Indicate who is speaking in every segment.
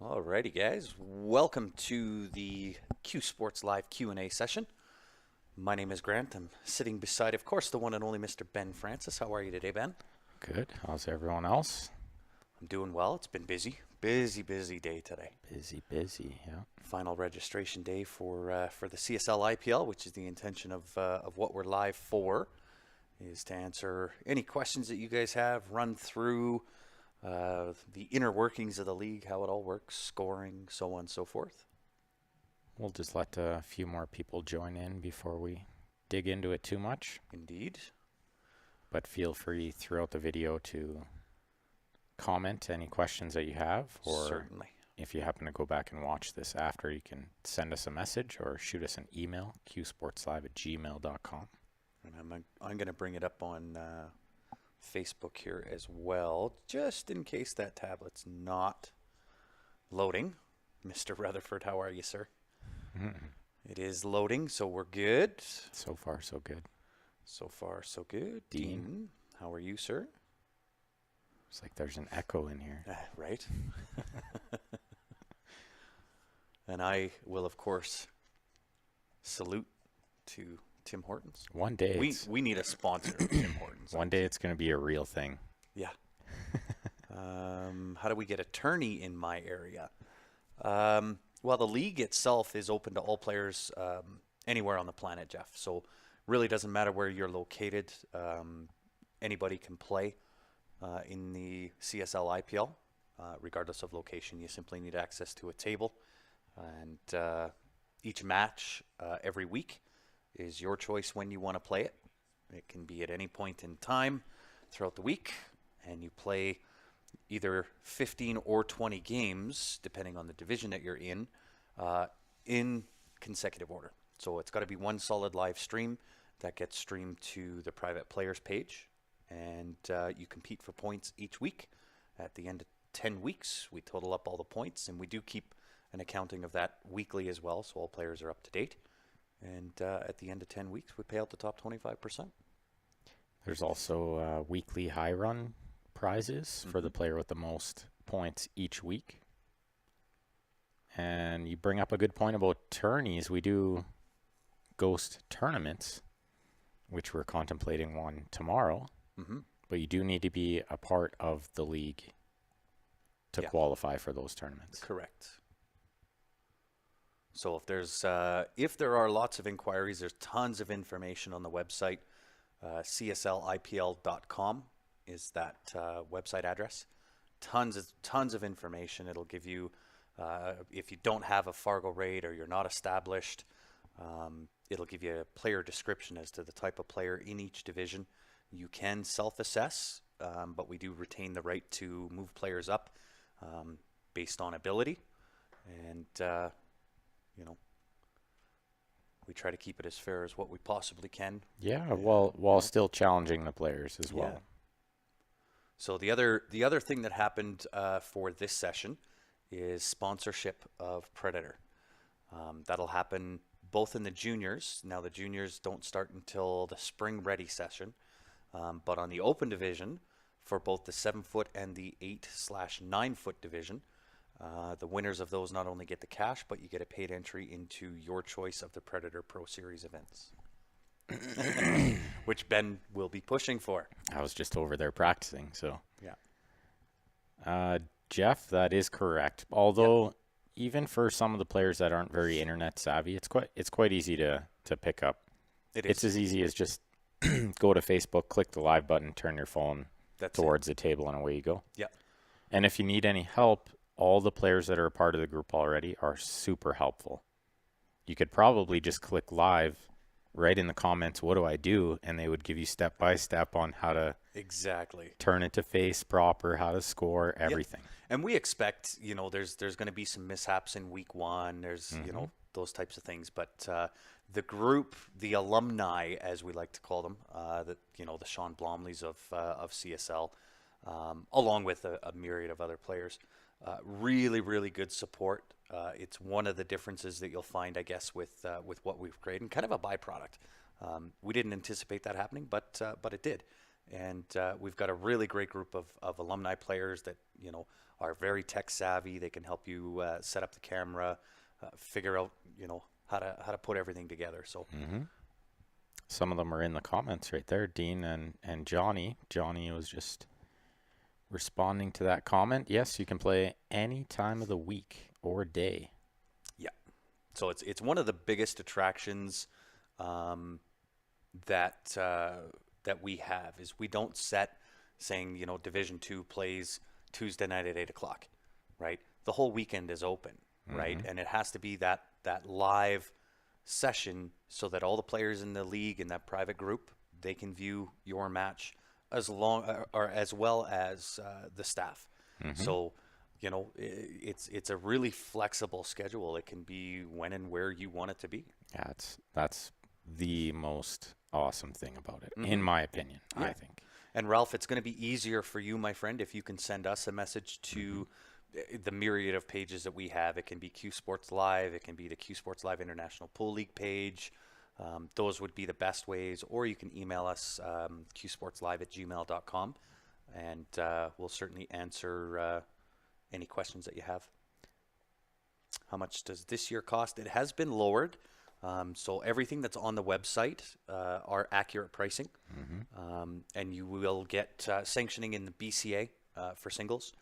Speaker 1: Alrighty, guys. Welcome to the Q Sports Live Q&A session. My name is Grant. I'm sitting beside, of course, the one and only Mr. Ben Francis. How are you today, Ben?
Speaker 2: Good. How's everyone else?
Speaker 1: I'm doing well. It's been busy. Busy day today.
Speaker 2: Busy, yeah.
Speaker 1: Final registration day for the CSLIPL, which is the intention of what we're live for, is to answer any questions that you guys have, run through the inner workings of the league, how it all works, scoring, so on and so forth.
Speaker 2: We'll just let a few more people join in before we dig into it too much.
Speaker 1: Indeed.
Speaker 2: But feel free throughout the video to comment any questions that you have. Or
Speaker 1: Certainly.
Speaker 2: if you happen to go back and watch this after, you can send us a message or shoot us an email, qsportslive@gmail.com.
Speaker 1: And I'm going to bring it up on Facebook here as well, just in case that tablet's not loading. Mr. Rutherford, how are you, sir? It is loading, so we're good.
Speaker 2: So far, so good.
Speaker 1: So far, so good.
Speaker 2: Dean,
Speaker 1: how are you, sir?
Speaker 2: It's like there's an echo in here.
Speaker 1: Right. And I will, of course, salute to Tim Hortons.
Speaker 2: One day
Speaker 1: we need a sponsor of Tim Hortons.
Speaker 2: One day it's going to be a real thing.
Speaker 1: Yeah. How do we get a tourney in my area? Well, the league itself is open to all players anywhere on the planet, Jeff. So really doesn't matter where you're located. Anybody can play in the CSLIPL, regardless of location. You simply need access to a table. And each match every week is your choice when you want to play it. It can be at any point in time throughout the week, and you play either 15 or 20 games, depending on the division that you're in consecutive order. So it's got to be one solid live stream that gets streamed to the private players page, and you compete for points each week. At the end of 10 weeks, we total up all the points, and we do keep an accounting of that weekly as well, so all players are up to date. And at the end of 10 weeks, we pay out the top 25%.
Speaker 2: There's also weekly high run prizes for the player with the most points each week. And you bring up a good point about tourneys. We do ghost tournaments, which we're contemplating one tomorrow. But you do need to be a part of the league to qualify for those tournaments.
Speaker 1: Correct. So if there are lots of inquiries, there's tons of information on the website. CSLIPL.com is that website address. Tons of information. It'll give you, if you don't have a Fargo rate or you're not established, it'll give you a player description as to the type of player in each division. You can self-assess, but we do retain the right to move players up based on ability. And we try to keep it as fair as what we possibly can.
Speaker 2: Yeah, while still challenging the players as well.
Speaker 1: Yeah. So the other thing that happened for this session is sponsorship of Predator. That'll happen both in the juniors. Now the juniors don't start until the spring ready session, but on the open division for both the 7-foot and the 8/9-foot division, the winners of those not only get the cash, but you get a paid entry into your choice of the Predator Pro Series events, which Ben will be pushing for.
Speaker 2: I was just over there practicing, so.
Speaker 1: Yeah.
Speaker 2: Jeff, that is correct. Although, even for some of the players that aren't very internet savvy, it's quite easy to pick up. It's as easy as just go to Facebook, click the live button, turn your phone towards the table, and away you go.
Speaker 1: Yeah.
Speaker 2: And if you need any help, all the players that are a part of the group already are super helpful. You could probably just click live, write in the comments, what do I do? And they would give you step-by-step on how to turn it to face proper, how to score, everything.
Speaker 1: Yep. And we expect, there's going to be some mishaps in week one. There's, those types of things. But the group, the alumni, as we like to call them, the Sean Blomleys of CSL, along with a myriad of other players, really, really good support. It's one of the differences that you'll find, I guess, with what we've created, and kind of a byproduct. We didn't anticipate that happening, but it did. And we've got a really great group of alumni players that, are very tech savvy. They can help you set up the camera, figure out, how to put everything together. So
Speaker 2: Some of them are in the comments right there, Dean and Johnny. Johnny was just responding to that comment. Yes, you can play any time of the week or day.
Speaker 1: yeah. So it's one of the biggest attractions that we have is we don't set saying, Division 2 plays Tuesday night at 8 o'clock, right? The whole weekend is open, right? And it has to be that live session so that all the players in the league in that private group, they can view your match as well as the staff. So, it's a really flexible schedule. It can be when and where you want it to be.
Speaker 2: Yeah, that's the most awesome thing about it, in my opinion, I think.
Speaker 1: And Ralph, it's going to be easier for you, my friend, if you can send us a message to the myriad of pages that we have. It can be Q Sports Live. It can be the Q Sports Live International Pool League page. Those would be the best ways. Or you can email us, qsportslive@gmail.com, and we'll certainly answer any questions that you have. How much does this year cost? It has been lowered. So everything that's on the website are accurate pricing, and you will get sanctioning in the BCA for singles.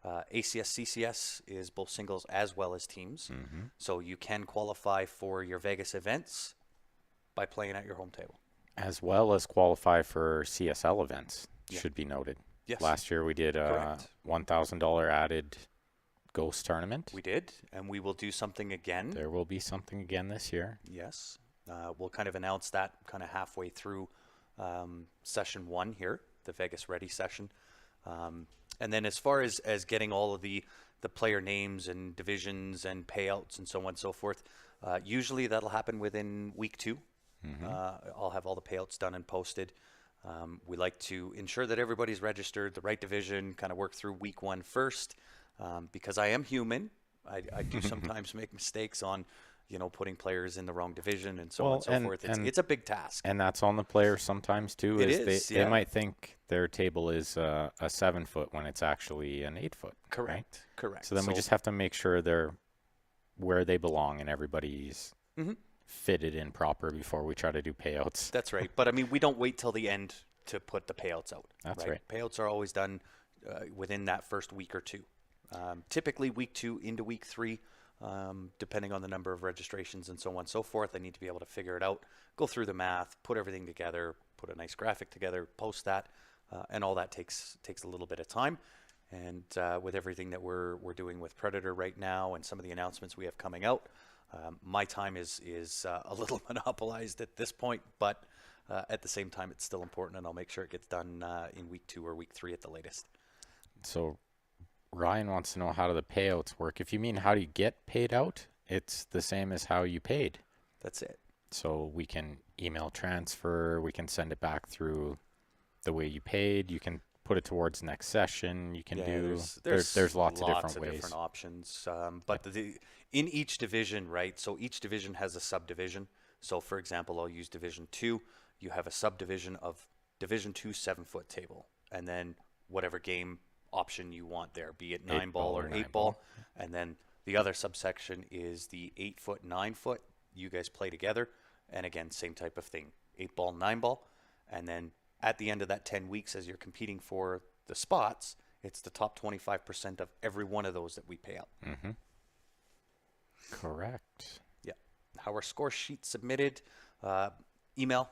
Speaker 1: ACS, CCS is both singles as well as teams. So you can qualify for your Vegas events by playing at your home table.
Speaker 2: As well as qualify for CSL events, should be noted.
Speaker 1: Yes.
Speaker 2: Last year we did a $1,000 added Ghost tournament.
Speaker 1: We did, and we will do something again.
Speaker 2: There will be something again this year.
Speaker 1: Yes. We'll kind of announce that kind of halfway through session 1 here, the Vegas Ready session. And then as far as getting all of the player names and divisions and payouts and so on and so forth, usually that'll happen within week 2. I'll have all the payouts done and posted. We like to ensure that everybody's registered, the right division, kind of work through week 1 first. Because I am human, I do sometimes make mistakes on, putting players in the wrong division and so on and so forth. It's a big task.
Speaker 2: And that's on the players sometimes too. They might think their table is a 7-foot when it's actually an 8-foot.
Speaker 1: Correct.
Speaker 2: Right?
Speaker 1: Correct.
Speaker 2: So then we just have to make sure they're where they belong and everybody's fitted in proper before we try to do payouts.
Speaker 1: That's right. But I mean, we don't wait till the end to put the payouts out.
Speaker 2: That's right.
Speaker 1: Payouts are always done within that first week or two. Typically week 2 into week 3, depending on the number of registrations and so on and so forth. I need to be able to figure it out, go through the math, put everything together, put a nice graphic together, post that, and all that takes a little bit of time. And with everything that we're doing with Predator right now and some of the announcements we have coming out, my time is a little monopolized at this point, but at the same time, it's still important, and I'll make sure it gets done in week 2 or week 3 at the latest.
Speaker 2: So Ryan wants to know, how do the payouts work? If you mean how do you get paid out, it's the same as how you paid.
Speaker 1: That's it.
Speaker 2: So we can email transfer, we can send it back through the way you paid, you can put it towards next session, you can there's lots of different ways.
Speaker 1: Different options. But in each division, right, so each division has a subdivision. So for example, I'll use Division 2. You have a subdivision of Division 2 7-foot table, and then whatever game option you want there, be it 9-ball or 8-ball. And then the other subsection is the 8-foot, 9-foot. You guys play together. And again, same type of thing, 8-ball, 9-ball. And then at the end of that 10 weeks, as you're competing for the spots, it's the top 25% of every one of those that we pay out.
Speaker 2: Correct.
Speaker 1: Yeah. How are score sheets submitted? Email.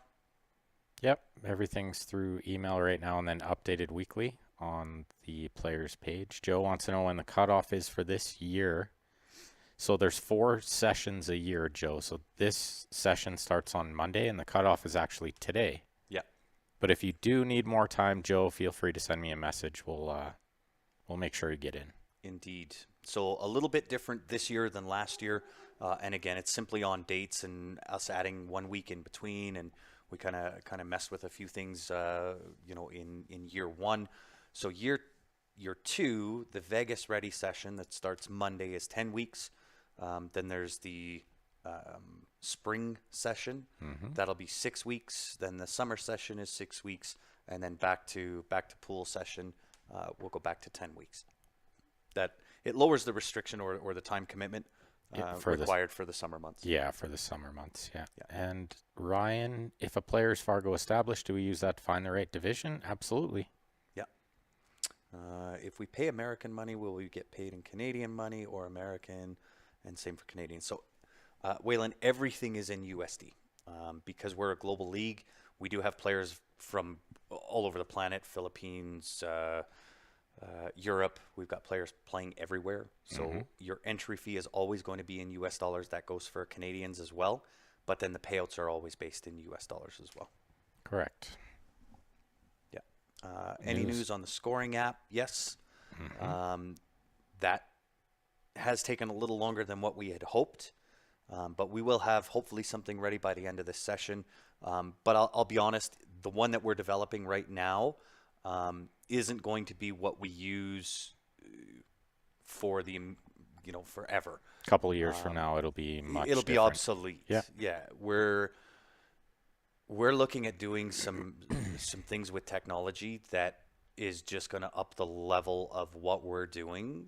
Speaker 2: Yep. Everything's through email right now and then updated weekly on the players page. Joe wants to know when the cutoff is for this year. So there's 4 sessions a year, Joe. So this session starts on Monday and the cutoff is actually today.
Speaker 1: Yeah.
Speaker 2: But if you do need more time, Joe, feel free to send me a message. We'll make sure you get in.
Speaker 1: Indeed. So a little bit different this year than last year. And again, it's simply on dates and us adding 1 week in between, and we kind of messed with a few things in year 1. So year 2, the Vegas Ready session that starts Monday is 10 weeks. Then there's the spring session. That'll be 6 weeks. Then the summer session is 6 weeks. and then back to pool session. We'll go back to 10 weeks. That it lowers the restriction or the time commitment required for the summer months.
Speaker 2: Yeah, for the summer months. Yeah. And Ryan, if a player is Fargo established, do we use that to find the right division? Absolutely.
Speaker 1: Yeah. If we pay American money, will we get paid in Canadian money or American? And same for Canadian. So, Waylon, everything is in USD. Because we're a global league, we do have players from all over the planet, Philippines, Europe. We've got players playing everywhere. So your entry fee is always going to be in US dollars. That goes for Canadians as well. But then the payouts are always based in US dollars as well.
Speaker 2: Correct.
Speaker 1: Yeah. Any news on the scoring app? Yes. That has taken a little longer than what we had hoped. But we will have hopefully something ready by the end of this session. But I'll be honest, the one that we're developing right now isn't going to be what we use for the, forever.
Speaker 2: A couple of years from now, it'll be much
Speaker 1: It'll be
Speaker 2: different.
Speaker 1: obsolete.
Speaker 2: Yeah.
Speaker 1: We're looking at doing some things with technology that is just going to up the level of what we're doing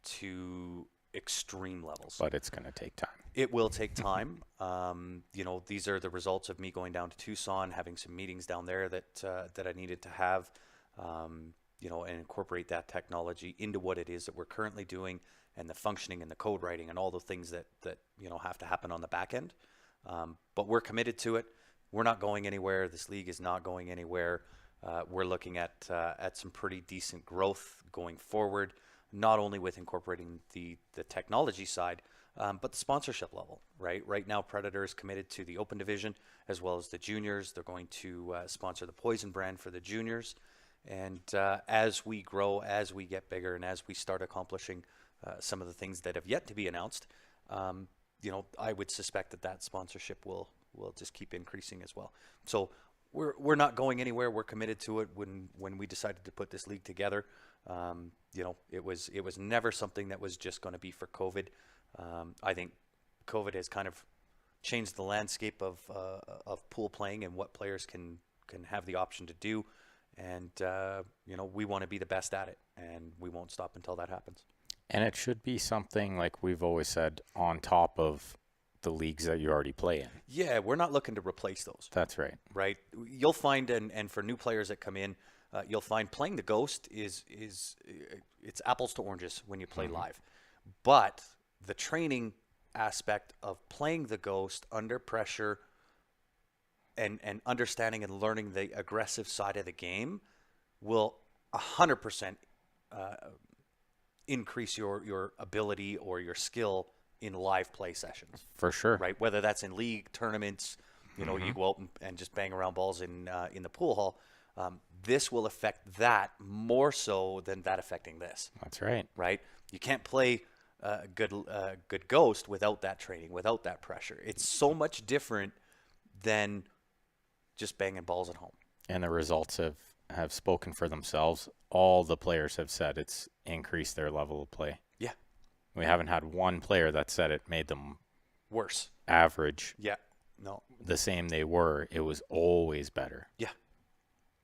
Speaker 1: to extreme levels.
Speaker 2: But it's going to take time.
Speaker 1: It will take time. These are the results of me going down to Tucson, having some meetings down there that I needed to have, and incorporate that technology into what it is that we're currently doing, and the functioning and the code writing and all the things that have to happen on the back end. But we're committed to it. We're not going anywhere. This league is not going anywhere. We're looking at some pretty decent growth going forward, not only with incorporating the technology side, but the sponsorship level, right? Right now, Predator is committed to the Open Division as well as the juniors. They're going to sponsor the Poison brand for the juniors. And as we grow, as we get bigger, and as we start accomplishing some of the things that have yet to be announced, I would suspect that sponsorship will just keep increasing as well. So we're not going anywhere. We're committed to it. When we decided to put this league together, it was never something that was just going to be for COVID. I think COVID has kind of changed the landscape of pool playing and what players can have the option to do. And, we want to be the best at it, and we won't stop until that happens.
Speaker 2: And it should be something, like we've always said, on top of the leagues that you already play in.
Speaker 1: Yeah, we're not looking to replace those.
Speaker 2: That's right.
Speaker 1: Right. You'll find, and for new players that come in, you'll find playing the Ghost is it's apples to oranges when you play live. But the training aspect of playing the Ghost under pressure and understanding and learning the aggressive side of the game will 100% increase your ability or your skill in live play sessions.
Speaker 2: For sure.
Speaker 1: Right. Whether that's in league tournaments, you go out and just bang around balls in the pool hall. This will affect that more so than that affecting this.
Speaker 2: That's right.
Speaker 1: Right. You can't play good Ghost without that training, without that pressure. It's so much different than just banging balls at home.
Speaker 2: And the results have spoken for themselves. All the players have said it's increased their level of play.
Speaker 1: Yeah.
Speaker 2: We haven't had one player that said it made them
Speaker 1: worse,
Speaker 2: average.
Speaker 1: Yeah. No.
Speaker 2: The same they were. It was always better.
Speaker 1: Yeah.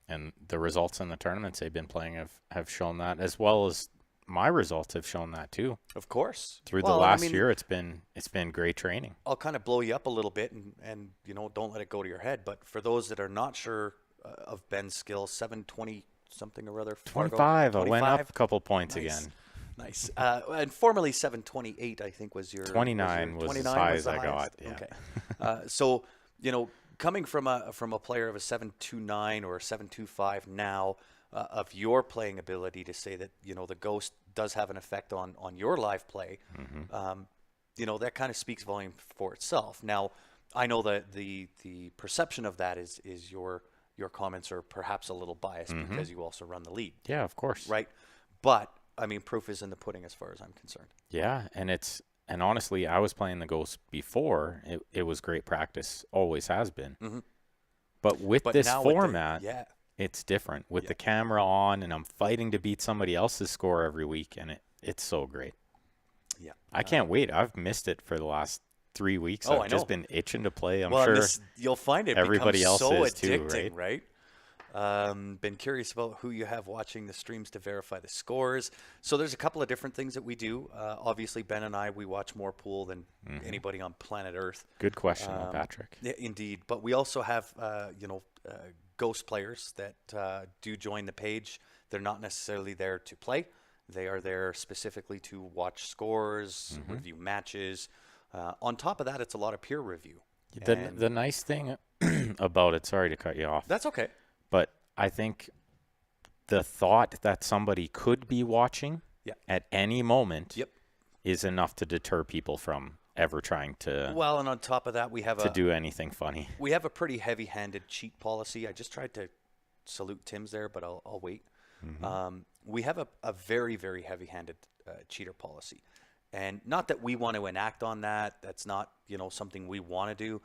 Speaker 2: And the results in the tournaments they've been playing have shown that, as well as my results have shown that too.
Speaker 1: Of course.
Speaker 2: Through the last year, it's been great training.
Speaker 1: I'll kind of blow you up a little bit and don't let it go to your head. But for those that are not sure of Ben's skills, 720 something or other.
Speaker 2: 25. I went up a couple points again.
Speaker 1: Nice. And formerly 728, I think, was your
Speaker 2: 29 was as high as I got. Yeah.
Speaker 1: Okay. So coming from a player of a 729 or a 725 now, of your playing ability, to say that the Ghost does have an effect on your live play, that kind of speaks volume for itself. Now, I know that the perception of that is your comments are perhaps a little biased because you also run the league.
Speaker 2: Yeah, of course.
Speaker 1: Right, but I mean, proof is in the pudding as far as I'm concerned.
Speaker 2: Yeah, and honestly, I was playing the Ghost before. It was great practice, always has been. But this format, it's different with the camera on, and I'm fighting to beat somebody else's score every week, and it's so great.
Speaker 1: Yeah,
Speaker 2: I can't wait. I've missed it for the last 3 weeks. I've just been itching to play. I'm
Speaker 1: sure
Speaker 2: and
Speaker 1: you'll find it
Speaker 2: everybody else
Speaker 1: so
Speaker 2: is
Speaker 1: addicting,
Speaker 2: too, right?
Speaker 1: Been curious about who you have watching the streams to verify the scores. So there's a couple of different things that we do. Obviously, Ben and I, we watch more pool than anybody on planet Earth.
Speaker 2: Good question, though, Patrick.
Speaker 1: Yeah, indeed. But we also have, ghost players that do join the page. They're not necessarily there to play. They are there specifically to watch scores, review matches. On top of that, it's a lot of peer review.
Speaker 2: The nice thing about it, sorry to cut you off.
Speaker 1: That's okay.
Speaker 2: But I think the thought that somebody could be watching at any moment is enough to deter people from ever trying to.
Speaker 1: Well, and on top of that, we have
Speaker 2: to do anything funny.
Speaker 1: We have a pretty heavy-handed cheat policy. I just tried to salute Tim's there, but I'll wait. We have a very, very heavy-handed cheater policy. And not that we want to enact on that. That's not, something we want to do.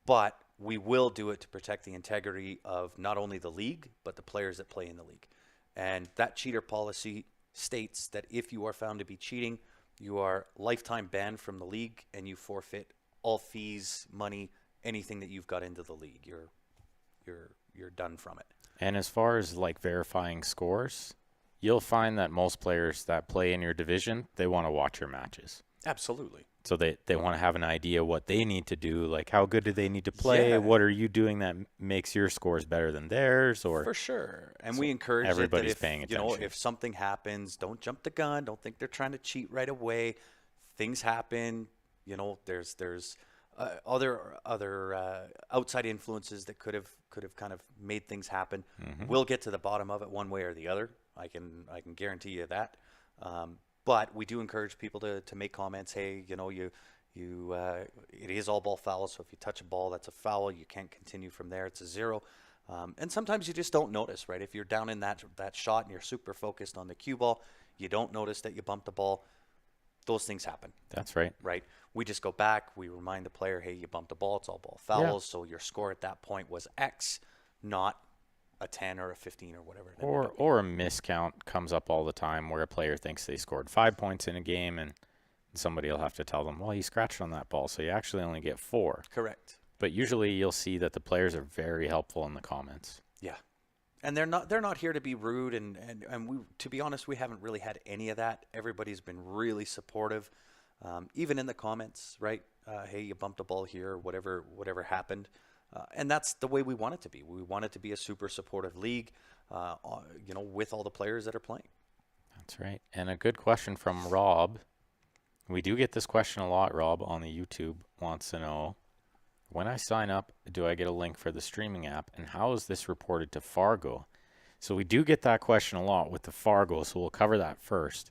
Speaker 1: But we will do it to protect the integrity of not only the league, but the players that play in the league. And that cheater policy states that if you are found to be cheating, you are lifetime banned from the league and you forfeit all fees, money, anything that you've got into the league. You're done from it.
Speaker 2: And as far as like verifying scores, you'll find that most players that play in your division, they want to watch your matches.
Speaker 1: Absolutely.
Speaker 2: So they want to have an idea what they need to do, like how good do they need to play?
Speaker 1: Yeah.
Speaker 2: What are you doing that makes your scores better than theirs? Or
Speaker 1: for sure. And we encourage
Speaker 2: everybody's
Speaker 1: that if,
Speaker 2: paying attention.
Speaker 1: If something happens, don't jump the gun. Don't think they're trying to cheat right away. Things happen. There's other outside influences that could have kind of made things happen. We'll get to the bottom of it one way or the other. I can guarantee you that. But we do encourage people to make comments. Hey, it is all ball foul. So if you touch a ball, that's a foul. You can't continue from there. It's a 0. And sometimes you just don't notice, right? If you're down in that shot and you're super focused on the cue ball, you don't notice that you bumped the ball. Those things happen.
Speaker 2: That's right.
Speaker 1: Right. We just go back. We remind the player, hey, you bumped the ball. It's all ball fouls. So your score at that point was X, not a 10 or a 15 or whatever.
Speaker 2: Or a miscount comes up all the time where a player thinks they scored 5 points in a game and somebody will have to tell them, well, you scratched on that ball, so you actually only get 4.
Speaker 1: Correct.
Speaker 2: But usually you'll see that the players are very helpful in the comments.
Speaker 1: Yeah. And they're not here to be rude and we, to be honest, we haven't really had any of that. Everybody's been really supportive. Even in the comments, right? Hey, you bumped a ball here, whatever happened. And that's the way we want it to be. We want it to be a super supportive league, with all the players that are playing.
Speaker 2: That's right. And a good question from Rob. We do get this question a lot, Rob, on the YouTube. Wants to know, when I sign up, do I get a link for the streaming app? And how is this reported to Fargo? So we do get that question a lot with the Fargo, so we'll cover that first.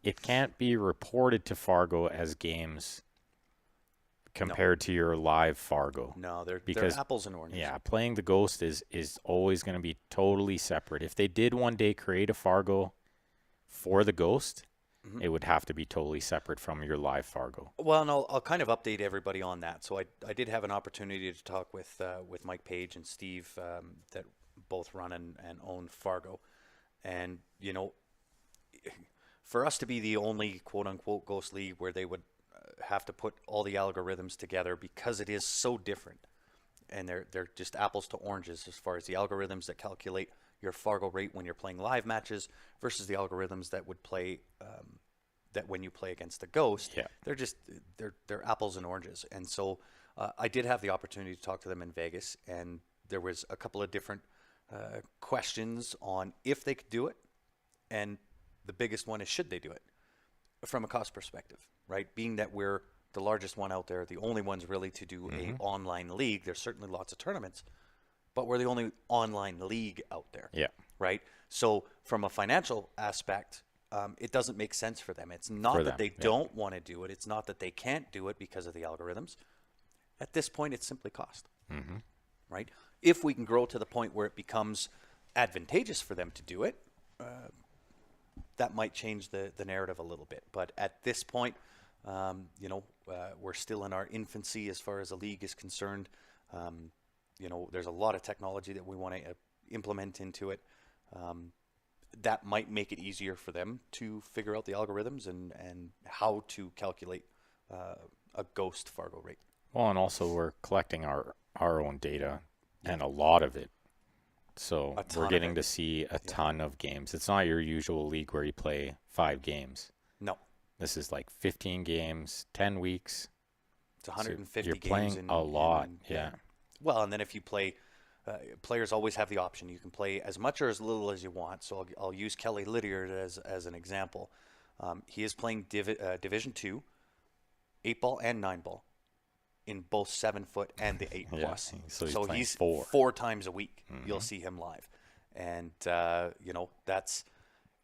Speaker 2: It can't be reported to Fargo as games compared to your live Fargo.
Speaker 1: No, they're apples and oranges.
Speaker 2: Yeah, playing the Ghost is always going to be totally separate. If they did one day create a Fargo for the Ghost, it would have to be totally separate from your live Fargo.
Speaker 1: Well, and I'll kind of update everybody on that. So I did have an opportunity to talk with Mike Page and Steve that both run and own Fargo. And, for us to be the only quote-unquote Ghost League where they would have to put all the algorithms together because it is so different, and they're just apples to oranges as far as the algorithms that calculate your Fargo rate when you're playing live matches versus the algorithms that would play that when you play against the Ghost. They're apples and oranges. And so I did have the opportunity to talk to them in Vegas, and there was a couple of different questions on if they could do it, and the biggest one is should they do it from a cost perspective, right? Being that we're the largest one out there, the only ones really to do a online league. There's certainly lots of tournaments, but we're the only online league out there.
Speaker 2: Yeah.
Speaker 1: Right. So from a financial aspect, it doesn't make sense for them. It's not that they don't want to do it. It's not that they can't do it because of the algorithms. At this point, it's simply cost. Right. If we can grow to the point where it becomes advantageous for them to do it, that might change the narrative a little bit. But at this point, we're still in our infancy as far as the league is concerned. There's a lot of technology that we want to implement into it. That might make it easier for them to figure out the algorithms and how to calculate a Ghost Fargo rate.
Speaker 2: Well, and also we're collecting our own data, and a lot of it So
Speaker 1: A ton
Speaker 2: we're
Speaker 1: of
Speaker 2: getting
Speaker 1: it.
Speaker 2: to see a ton of games. It's not your usual league where you play 5 games.
Speaker 1: No,
Speaker 2: This is like 15 games, 10 weeks.
Speaker 1: it's
Speaker 2: So
Speaker 1: 150
Speaker 2: you're
Speaker 1: games
Speaker 2: playing a lot.
Speaker 1: yeah.
Speaker 2: Yeah.
Speaker 1: Well, and then if you play, players always have the option. You can play as much or as little as you want. So I'll use Kelly Lydiard as an example. He is playing Division Two, 8 ball and 9 ball, in both 7 foot and the 8
Speaker 2: Yeah.
Speaker 1: plus.
Speaker 2: So he's
Speaker 1: So
Speaker 2: playing
Speaker 1: he's
Speaker 2: 4.
Speaker 1: 4 times a week. You'll see him live, and that's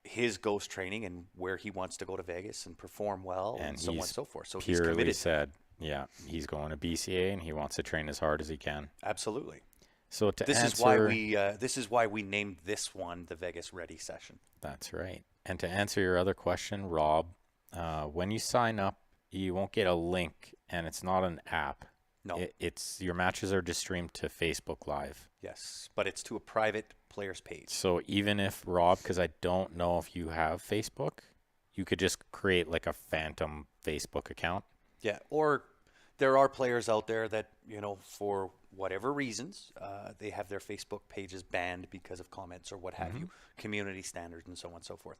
Speaker 1: his ghost training and where he wants to go to Vegas and perform well and so on and so forth. So he's
Speaker 2: Purely
Speaker 1: committed.
Speaker 2: said, yeah, he's going to BCA and he wants to train as hard as he can.
Speaker 1: Absolutely.
Speaker 2: So to
Speaker 1: This
Speaker 2: answer,
Speaker 1: is why we named this one the Vegas Ready session.
Speaker 2: that's right. And to answer your other question, Rob, when you sign up, you won't get a link, and it's not an app.
Speaker 1: No.
Speaker 2: It's your matches are just streamed to Facebook Live.
Speaker 1: Yes, but it's to a private player's page.
Speaker 2: So even if Rob, because I don't know if you have Facebook, you could just create like a phantom Facebook account.
Speaker 1: Yeah, or there are players out there that, for whatever reasons, they have their Facebook pages banned because of comments or what have you, community standards and so on and so forth.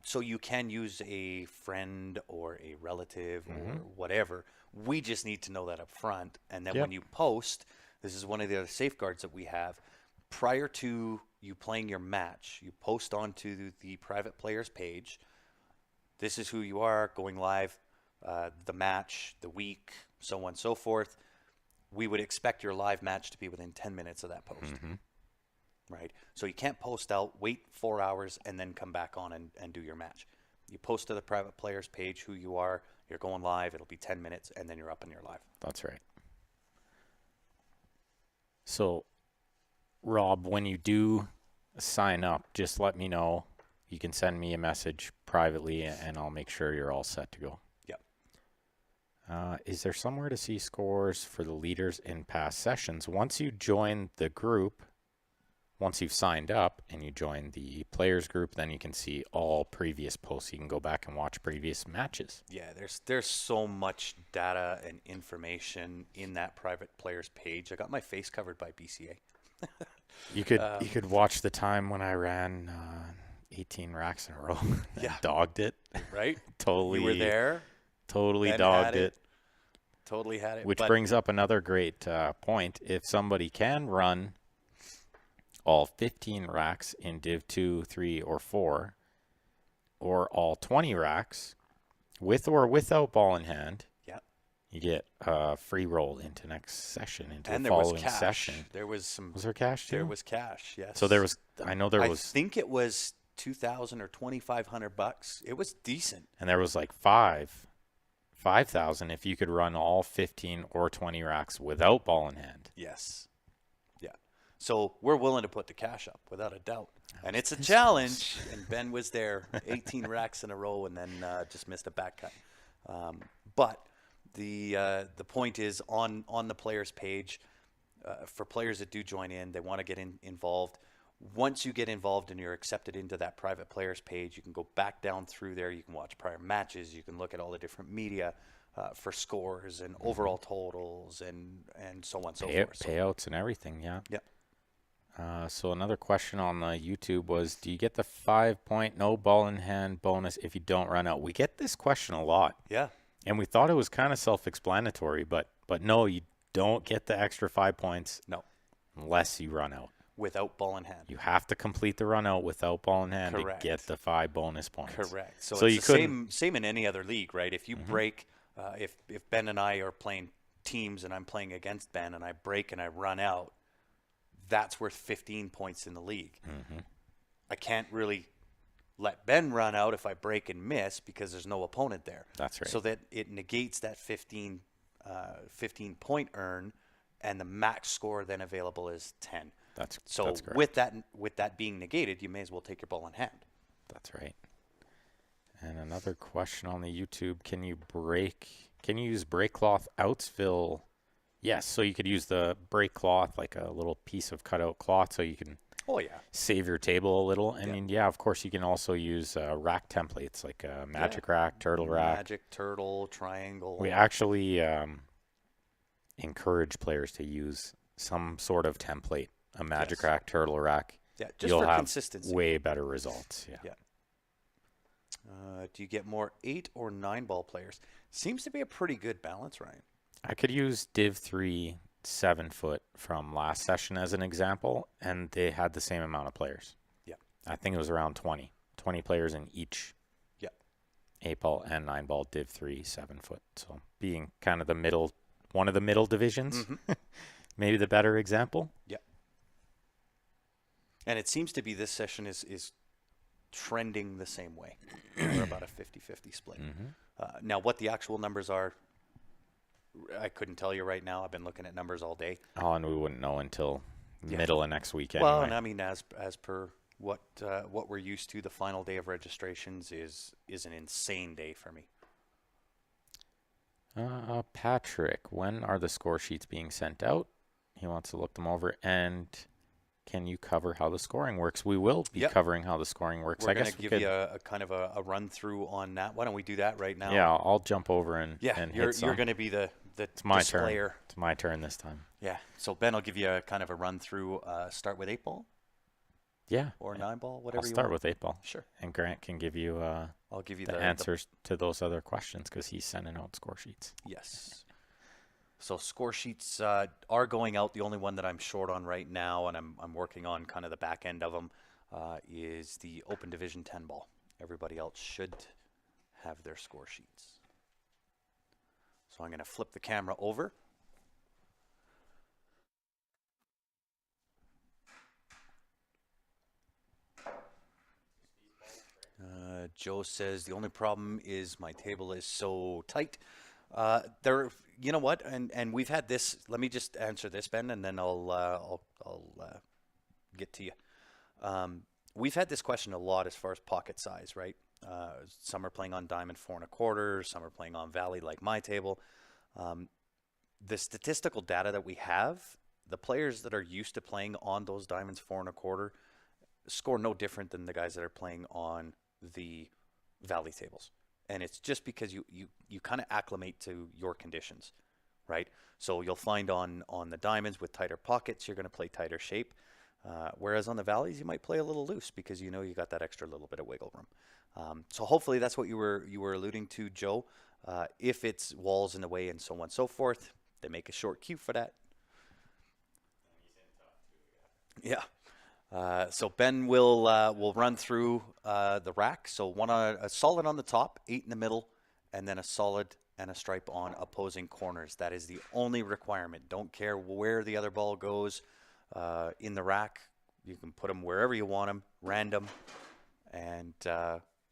Speaker 1: So you can use a friend or a relative or whatever. We just need to know that up front. And then when you post, this is one of the other safeguards that we have. Prior to you playing your match, you post onto the private players page. This is who you are going live, the match, the week, so on and so forth. We would expect your live match to be within 10 minutes of that post. Right? So you can't post out, wait 4 hours, and then come back on and do your match. You post to the private players page who you are, you're going live, it'll be 10 minutes, and then you're up and you're live.
Speaker 2: That's right. So, Rob, when you do sign up, just let me know. You can send me a message privately, and I'll make sure you're all set to go.
Speaker 1: Yep.
Speaker 2: Is there somewhere to see scores for the leaders in past sessions? Once you join the group, once you've signed up and you join the players group, then you can see all previous posts. You can go back and watch previous matches.
Speaker 1: Yeah, there's so much data and information in that private players page. I got my face covered by BCA.
Speaker 2: You could watch the time when I ran 18 racks in a row.
Speaker 1: Yeah.
Speaker 2: Dogged it.
Speaker 1: Right?
Speaker 2: Totally.
Speaker 1: You were there.
Speaker 2: Totally
Speaker 1: Ben
Speaker 2: dogged
Speaker 1: had
Speaker 2: it.
Speaker 1: Totally had it.
Speaker 2: Which
Speaker 1: but
Speaker 2: brings up another great point. If somebody can run all 15 racks in Div 2, 3, or 4, or all 20 racks, with or without ball in hand,
Speaker 1: yeah,
Speaker 2: you get a free roll into next session, into
Speaker 1: and
Speaker 2: the
Speaker 1: there was
Speaker 2: following
Speaker 1: cash.
Speaker 2: session.
Speaker 1: There was some.
Speaker 2: Was there cash too?
Speaker 1: There was cash. Yes.
Speaker 2: So there was. I know there was.
Speaker 1: I think it was $2,000 or $2,500. It was decent.
Speaker 2: And there was like 5,000 if you could run all 15 or 20 racks without ball in hand.
Speaker 1: Yes. Yeah. So we're willing to put the cash up without a doubt. And it's a challenge. And Ben was there 18 racks in a row and then just missed a back cut. But the point is on the players page, for players that do join in, they want to get involved. Once you get involved and you're accepted into that private players page, you can go back down through there. You can watch prior matches. You can look at all the different media for scores and overall totals and so on and so forth.
Speaker 2: Payouts and everything, yeah.
Speaker 1: Yeah.
Speaker 2: So another question on the YouTube was, do you get the 5-point no ball in hand bonus if you don't run out? We get this question a lot.
Speaker 1: Yeah.
Speaker 2: And we thought it was kind of self-explanatory, but no, you don't get the extra 5 points.
Speaker 1: No.
Speaker 2: Unless you run out.
Speaker 1: Without ball in hand.
Speaker 2: You have to complete the run out without ball in hand
Speaker 1: Correct.
Speaker 2: to get the 5 bonus points.
Speaker 1: Correct. So
Speaker 2: you
Speaker 1: it's the same in any other league, right? If you break, if Ben and I are playing teams and I'm playing against Ben and I break and I run out, that's worth 15 points in the league. I can't really let Ben run out if I break and miss because there's no opponent there.
Speaker 2: That's right.
Speaker 1: So that it negates that 15 point earn, and the max score then available is 10.
Speaker 2: That's correct.
Speaker 1: with that being negated, you may as well take your ball in hand.
Speaker 2: That's right. And another question on the YouTube, can you use break cloth outsfill? Yes, so you could use the break cloth, like a little piece of cutout cloth, so you can save your table a little. And of course, you can also use rack templates, like a magic rack, turtle rack.
Speaker 1: Magic, turtle, triangle.
Speaker 2: We actually encourage players to use some sort of template a Magic
Speaker 1: Yes.
Speaker 2: Rack, Turtle Rack,
Speaker 1: Yeah, just
Speaker 2: you'll
Speaker 1: for
Speaker 2: have
Speaker 1: consistency.
Speaker 2: way better results. Yeah.
Speaker 1: Yeah. Do you get more 8 or 9 ball players? Seems to be a pretty good balance, Ryan.
Speaker 2: I could use Div 3 7-foot from last session as an example, and they had the same amount of players.
Speaker 1: Yeah.
Speaker 2: I think it was around 20 players in each.
Speaker 1: Yeah.
Speaker 2: 8-ball and 9-ball Div 3 7-foot. So being kind of the middle, one of the middle divisions, maybe the better example.
Speaker 1: Yeah. And it seems to be this session is trending the same way. We're about a 50-50 split. Now, what the actual numbers are, I couldn't tell you right now. I've been looking at numbers all day.
Speaker 2: Oh, and we wouldn't know until middle of next week anyway.
Speaker 1: Well, and I mean, as per what we're used to, the final day of registrations is an insane day for me.
Speaker 2: Patrick, when are the score sheets being sent out? He wants to look them over. And can you cover how the scoring works? We will be covering how the scoring works.
Speaker 1: We're
Speaker 2: I
Speaker 1: going
Speaker 2: guess
Speaker 1: to give you a kind of a run through on that. Why don't we do that right now?
Speaker 2: Yeah, I'll jump over and
Speaker 1: you're going to be the
Speaker 2: it's my
Speaker 1: displayer.
Speaker 2: turn. It's my turn this time.
Speaker 1: Yeah. So Ben will give you a kind of a run through. Start with 8-ball.
Speaker 2: Yeah.
Speaker 1: Or 9-ball, whatever
Speaker 2: I'll
Speaker 1: you
Speaker 2: start
Speaker 1: want.
Speaker 2: with 8-ball.
Speaker 1: Sure.
Speaker 2: And Grant can give you
Speaker 1: I'll give you
Speaker 2: the answers to those other questions because he's sending out score sheets.
Speaker 1: Yes. So score sheets are going out. The only one that I'm short on right now, and I'm working on kind of the back end of them, is the Open Division 10 ball. Everybody else should have their score sheets. So I'm going to flip the camera over. Joe says the only problem is my table is so tight. You know what? And we've had this. Let me just answer this, Ben, and then I'll get to you. We've had this question a lot as far as pocket size, right? Some are playing on diamond 4 1/4. Some are playing on valley like my table. The statistical data that we have, the players that are used to playing on those diamonds 4 1/4 score no different than the guys that are playing on the valley tables. And it's just because you kind of acclimate to your conditions, right? So you'll find on the diamonds with tighter pockets, you're going to play tighter shape. Whereas on the valleys, you might play a little loose because you know you got that extra little bit of wiggle room. So hopefully that's what you were alluding to, Joe. If it's walls in the way and so on and so forth, they make a short cue for that. Yeah. So Ben will run through the rack. So a solid on the top, 8 in the middle, and then a solid and a stripe on opposing corners. That is the only requirement. Don't care where the other ball goes in the rack. You can put them wherever you want them, random, and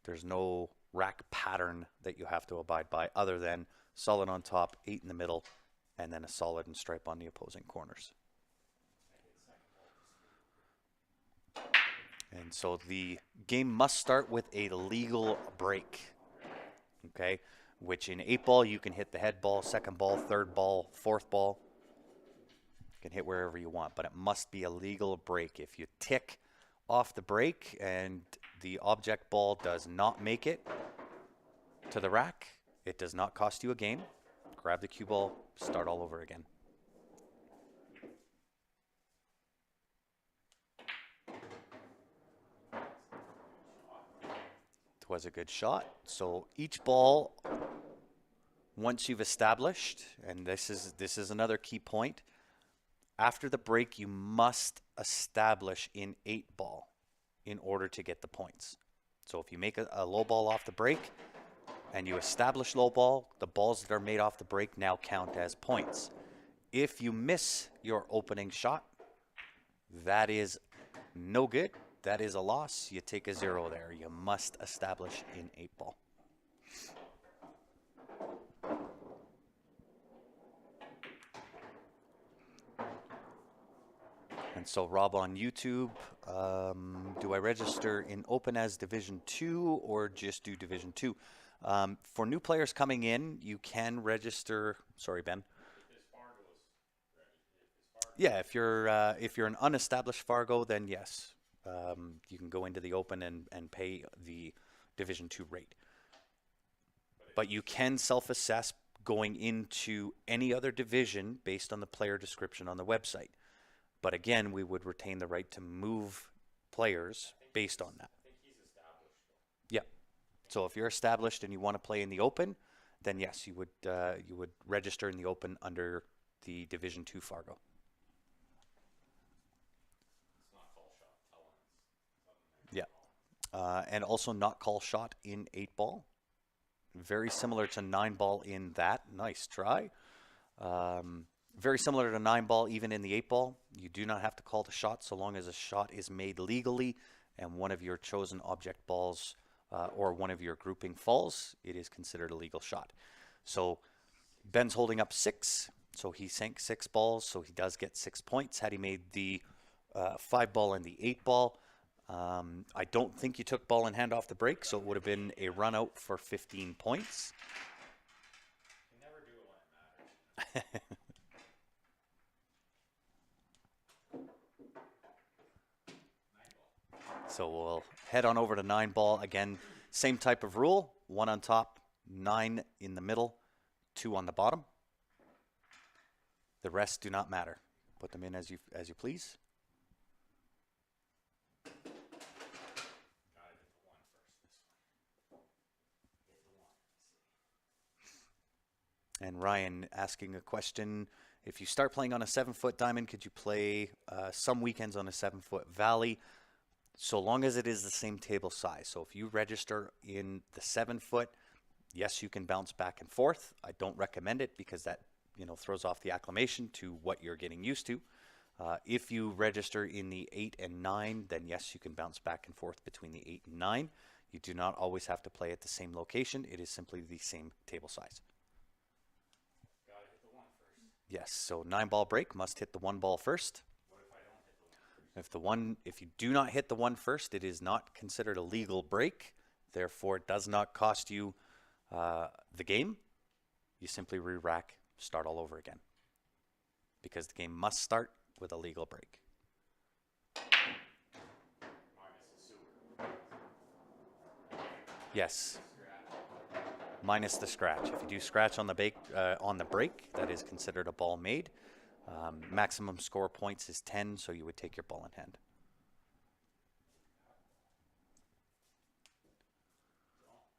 Speaker 1: there's no rack pattern that you have to abide by other than solid on top, 8 in the middle, and then a solid and stripe on the opposing corners. And so the game must start with a legal break, okay? Which in 8-ball, you can hit the head ball, second ball, third ball, fourth ball. You can hit wherever you want, but it must be a legal break. If you tick off the break and the object ball does not make it to the rack, it does not cost you a game. Grab the cue ball, start all over again. Was a good shot. So each ball, once you've established, and this is another key point, after the break you must establish in 8-ball in order to get the points. So if you make a low ball off the break and you establish low ball, the balls that are made off the break now count as points. If you miss your opening shot, that is no good. That is a loss. You take a 0 there. You must establish in 8-ball. And so Rob on YouTube, do I register in Open as Division 2 or just do Division 2? For new players coming in, you can register. Sorry, Ben. Yeah, if you're an unestablished Fargo, then yes. You can go into the Open and pay the Division 2 rate. But you can self-assess going into any other division based on the player description on the website. But again, we would retain the right to move players based on that. Yeah. So if you're established and you want to play in the open, then yes, you would register in the open under the Division 2 Fargo. Yeah. And also not call shot in 8-ball. Very similar to 9-ball in that. Nice try. Very similar to 9-ball even in the 8-ball. You do not have to call the shot so long as a shot is made legally and one of your chosen object balls or one of your grouping falls. It is considered a legal shot. So Ben's holding up 6. So he sank 6 balls. So he does get 6 points. Had he made the 5-ball and the 8-ball, I don't think you took ball in hand off the break, so it would have been a run out for 15 points.
Speaker 2: You never do it when it matters.
Speaker 1: So we'll head on over to 9-ball. Again, same type of rule. 1 on top, 9 in the middle, 2 on the bottom. The rest do not matter. Put them in as you please. And Ryan asking a question. If you start playing on a 7-foot diamond, could you play some weekends on a 7-foot valley? So long as it is the same table size. So if you register in the 7-foot, yes, you can bounce back and forth. I don't recommend it because that throws off the acclimation to what you're getting used to. If you register in the 8 and 9, then yes, you can bounce back and forth between the 8 and 9. You do not always have to play at the same location. It is simply the same table size.
Speaker 2: Gotta hit the 1 first.
Speaker 1: Yes, so 9-ball break must hit the 1 ball first.
Speaker 2: What if I don't hit the 1 first?
Speaker 1: If you do not hit the 1 first, it is not considered a legal break. Therefore, it does not cost you the game. You simply re-rack, start all over again. Because the game must start with a legal break. Yes. Minus the scratch. If you do scratch on the break, that is considered a ball made. Maximum score points is 10, so you would take your ball in hand.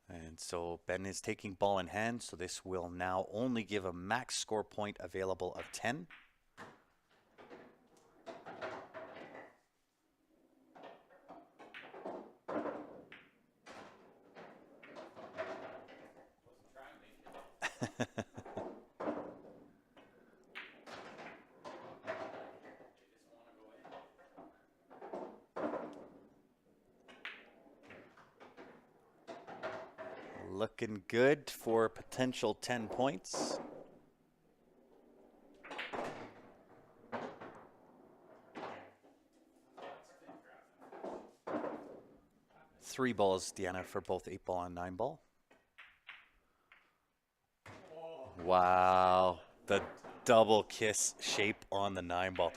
Speaker 1: And so Ben is taking ball in hand, so this will now only give a max score point available of 10. Looking good for potential 10 points. Three balls, Deanna, for both 8-ball and 9-ball. Wow, the double kiss shape on the 9-ball.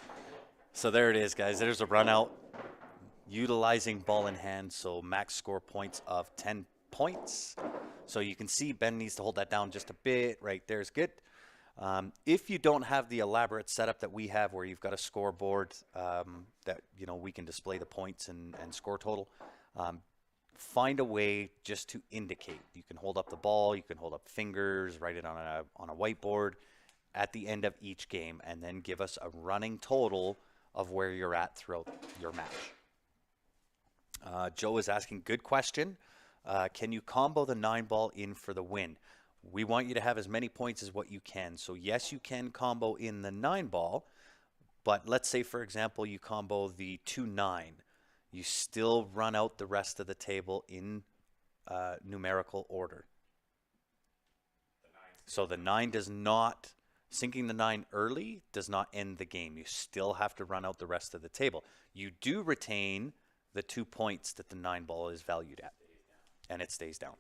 Speaker 1: So there it is, guys. There's a run out utilizing ball in hand, so max score points of 10 points. So you can see Ben needs to hold that down just a bit. Right there's good. If you don't have the elaborate setup that we have where you've got a scoreboard that we can display the points and score total, find a way just to indicate. You can hold up the ball, you can hold up fingers, write it on a whiteboard at the end of each game, and then give us a running total of where you're at throughout your match. Joe is asking, good question. Can you combo the 9-ball in for the win? We want you to have as many points as what you can. So yes, you can combo in the 9-ball, but let's say, for example, you combo the 2-9. You still run out the rest of the table in numerical order. So the 9 does not, sinking the 9 early does not end the game. You still have to run out the rest of the table. You do retain the 2 points that the 9-ball is valued at. And it stays down.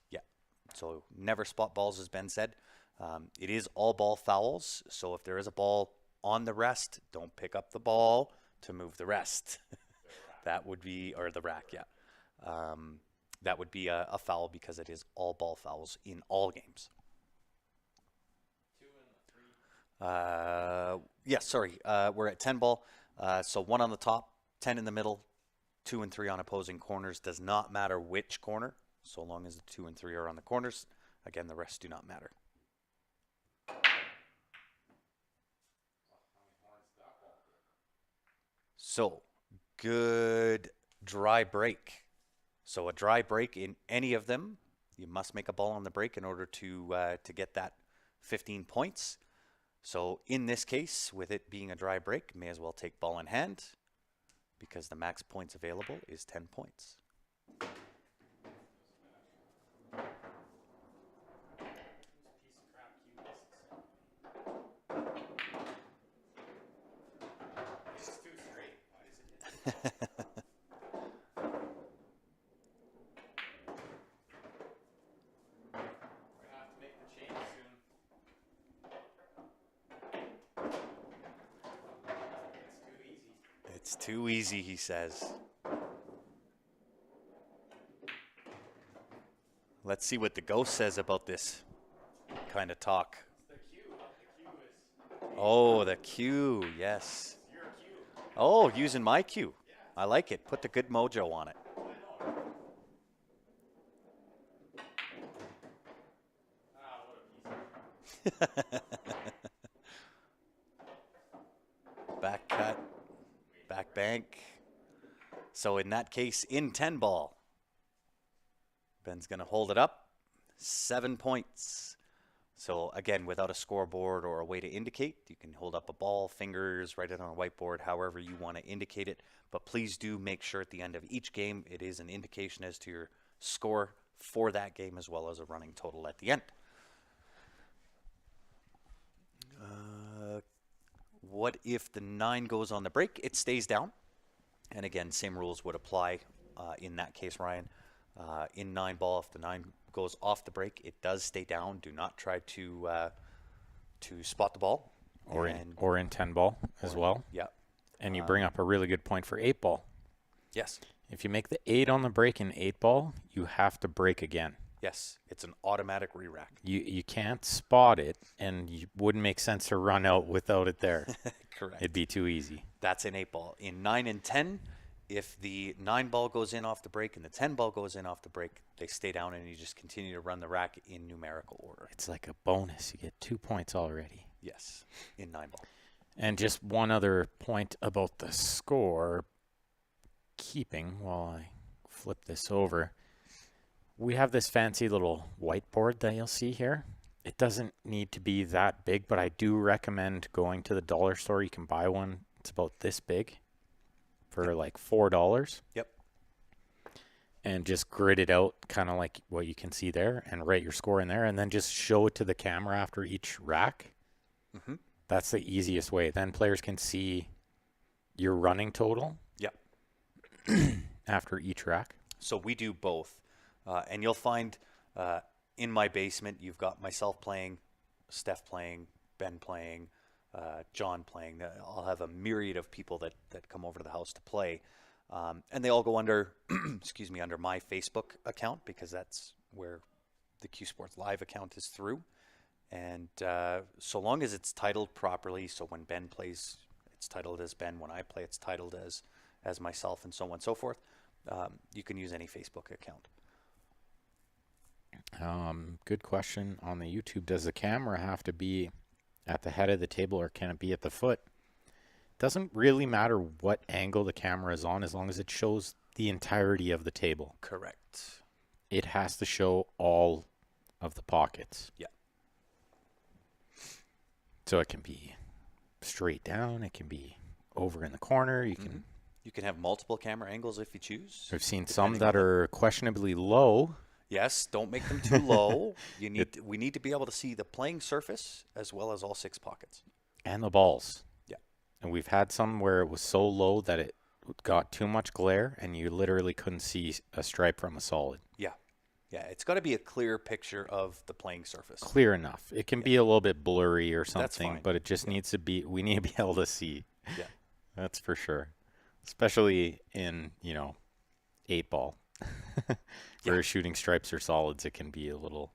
Speaker 1: Yeah. So never spot balls, as Ben said. It is all ball fouls. So if there is a ball on the rest, don't pick up the ball to move the rest. That would be, or the rack, yeah. That would be a foul because it is all ball fouls in all games. We're at 10 ball. So 1 on the top, 10 in the middle, 2 and 3 on opposing corners. Does not matter which corner, so long as the 2 and 3 are on the corners. Again, the rest do not matter. So, good dry break. So a dry break in any of them, you must make a ball on the break in order to get that 15 points. So in this case, with it being a dry break, may as well take ball in hand because the max points available is 10 points. It's too easy, he says. Let's see what the ghost says about this kind of talk. Oh, the cue, yes. Oh, using my cue. I like it. Put the good mojo on it. Back cut, back bank. So in that case, in 10 ball, Ben's going to hold it up. 7 points. So again, without a scoreboard or a way to indicate, you can hold up a ball, fingers, write it on a whiteboard, however you want to indicate it. But please do make sure at the end of each game, it is an indication as to your score for that game as well as a running total at the end. What if the 9 goes on the break? It stays down. And again, same rules would apply in that case, Ryan. In 9 ball, if the 9 goes off the break, it does stay down. Do not try to spot the ball.
Speaker 2: Or in 10 ball as well.
Speaker 1: Yeah.
Speaker 2: And you bring up a really good point for 8 ball.
Speaker 1: Yes.
Speaker 2: If you make the 8 on the break in 8 ball, you have to break again.
Speaker 1: Yes, it's an automatic re-rack.
Speaker 2: You can't spot it, and it wouldn't make sense to run out without it there.
Speaker 1: Correct.
Speaker 2: It'd be too easy.
Speaker 1: That's in 8 ball. In 9 and 10, if the 9 ball goes in off the break and the 10 ball goes in off the break, they stay down and you just continue to run the rack in numerical order.
Speaker 2: It's like a bonus. You get 2 points already.
Speaker 1: Yes, in 9 ball.
Speaker 2: And just one other point about the score keeping while I flip this over. We have this fancy little whiteboard that you'll see here. It doesn't need to be that big, but I do recommend going to the dollar store. You can buy one. It's about this big for like $4.
Speaker 1: Yep.
Speaker 2: And just grid it out kind of like what you can see there and write your score in there and then just show it to the camera after each rack.
Speaker 1: Mm-hmm.
Speaker 2: That's the easiest way. Then players can see your running total.
Speaker 1: Yep.
Speaker 2: After each rack.
Speaker 1: So we do both. And you'll find in my basement, you've got myself playing, Steph playing, Ben playing, John playing. I'll have a myriad of people that come over to the house to play. And they all go under, under my Facebook account because that's where the Q Sports Live account is through. And so long as it's titled properly, so when Ben plays, it's titled as Ben. When I play, it's titled as myself and so on and so forth. You can use any Facebook account.
Speaker 2: Good question on the YouTube. Does the camera have to be at the head of the table or can it be at the foot? Doesn't really matter what angle the camera is on as long as it shows the entirety of the table.
Speaker 1: Correct.
Speaker 2: It has to show all of the pockets.
Speaker 1: Yeah.
Speaker 2: So it can be straight down. It can be over in the corner. You can.
Speaker 1: You can have multiple camera angles if you choose.
Speaker 2: I've seen some that are questionably low.
Speaker 1: Yes, don't make them too low. We need to be able to see the playing surface as well as all 6 pockets.
Speaker 2: And the balls.
Speaker 1: Yeah.
Speaker 2: And we've had some where it was so low that it got too much glare and you literally couldn't see a stripe from a solid.
Speaker 1: Yeah. Yeah, it's got to be a clear picture of the playing surface.
Speaker 2: Clear enough. It can be a little bit blurry or something,
Speaker 1: fine.
Speaker 2: but it just needs to be, we need to be able to see.
Speaker 1: Yeah.
Speaker 2: That's for sure. Especially in, 8 ball. Where shooting stripes or solids, it can be a little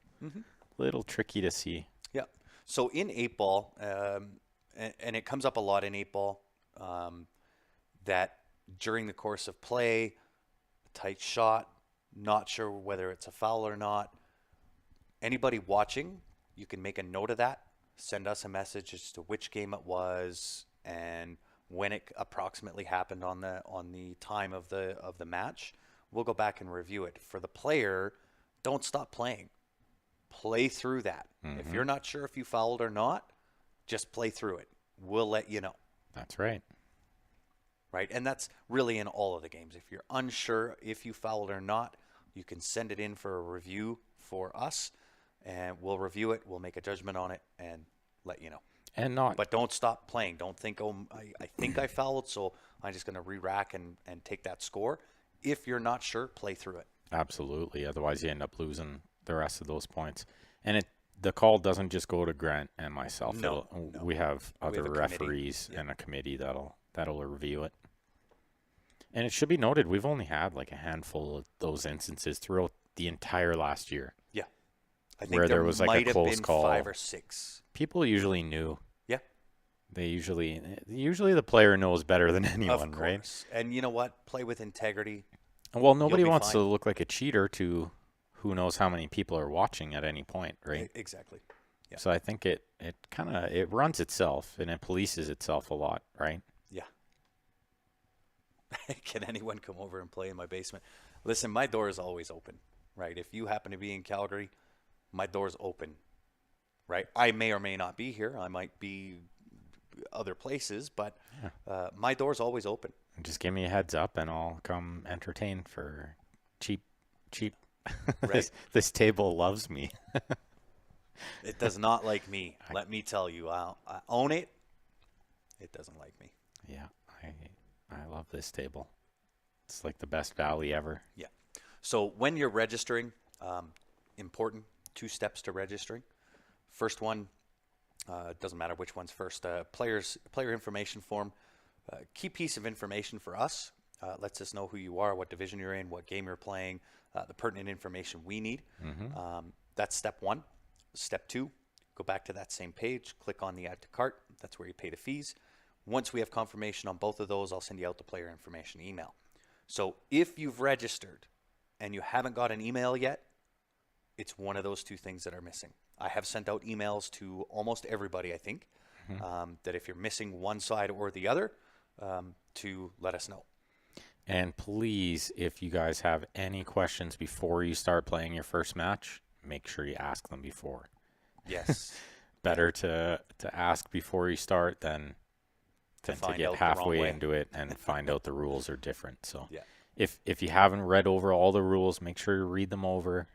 Speaker 2: tricky to see.
Speaker 1: Yeah. So in 8 ball, and it comes up a lot in 8 ball, that during the course of play, a tight shot, not sure whether it's a foul or not. Anybody watching, you can make a note of that. Send us a message as to which game it was and when it approximately happened on the time of the match. We'll go back and review it. For the player, don't stop playing. Play through that. If you're not sure if you fouled or not, just play through it. We'll let you know.
Speaker 2: That's right.
Speaker 1: Right? And that's really in all of the games. If you're unsure if you fouled or not, you can send it in for a review for us, and we'll review it. We'll make a judgment on it and let you know. But don't stop playing. Don't think, oh, I think I fouled, so I'm just going to re-rack and take that score. If you're not sure, play through it.
Speaker 2: Absolutely. Otherwise, you end up losing the rest of those points. And the call doesn't just go to Grant and myself.
Speaker 1: No.
Speaker 2: We have other referees
Speaker 1: Yep.
Speaker 2: and a committee that'll review it. And it should be noted, we've only had like a handful of those instances throughout the entire last year.
Speaker 1: Yeah. I think
Speaker 2: where there was like a close call.
Speaker 1: 5 or 6.
Speaker 2: People usually knew.
Speaker 1: Yeah.
Speaker 2: They usually the player knows better than anyone,
Speaker 1: Of course.
Speaker 2: right?
Speaker 1: And you know what? Play with integrity.
Speaker 2: Well, nobody
Speaker 1: be
Speaker 2: wants
Speaker 1: fine.
Speaker 2: to look like a cheater to who knows how many people are watching at any point, right?
Speaker 1: Exactly. Yeah.
Speaker 2: So I think it runs itself and it polices itself a lot, right?
Speaker 1: Yeah. Can anyone come over and play in my basement? Listen, my door is always open, right? If you happen to be in Calgary, my door's open, right? I may or may not be here. I might be other places, but my door's always open.
Speaker 2: Just give me a heads up and I'll come entertain for cheap.
Speaker 1: Right.
Speaker 2: This table loves me.
Speaker 1: It does not like me. Let me tell you, I own it. It doesn't like me.
Speaker 2: Yeah, I love this table. It's like the best valley ever.
Speaker 1: Yeah. So when you're registering, important 2 steps to registering. First one, doesn't matter which one's first. Player information form. Key piece of information for us. Lets us know who you are, what division you're in, what game you're playing, the pertinent information we need. That's step 1. Step 2, go back to that same page, click on the add to cart. That's where you pay the fees. Once we have confirmation on both of those, I'll send you out the player information email. So if you've registered and you haven't got an email yet, it's one of those 2 things that are missing. I have sent out emails to almost everybody, I think, that if you're missing one side or the other, to let us know.
Speaker 2: And please, if you guys have any questions before you start playing your first match, make sure you ask them before.
Speaker 1: Yes.
Speaker 2: Better to ask before you start than to get halfway into it and find out the rules are different. So
Speaker 1: Yeah.
Speaker 2: if you haven't read over all the rules, make sure you read them over.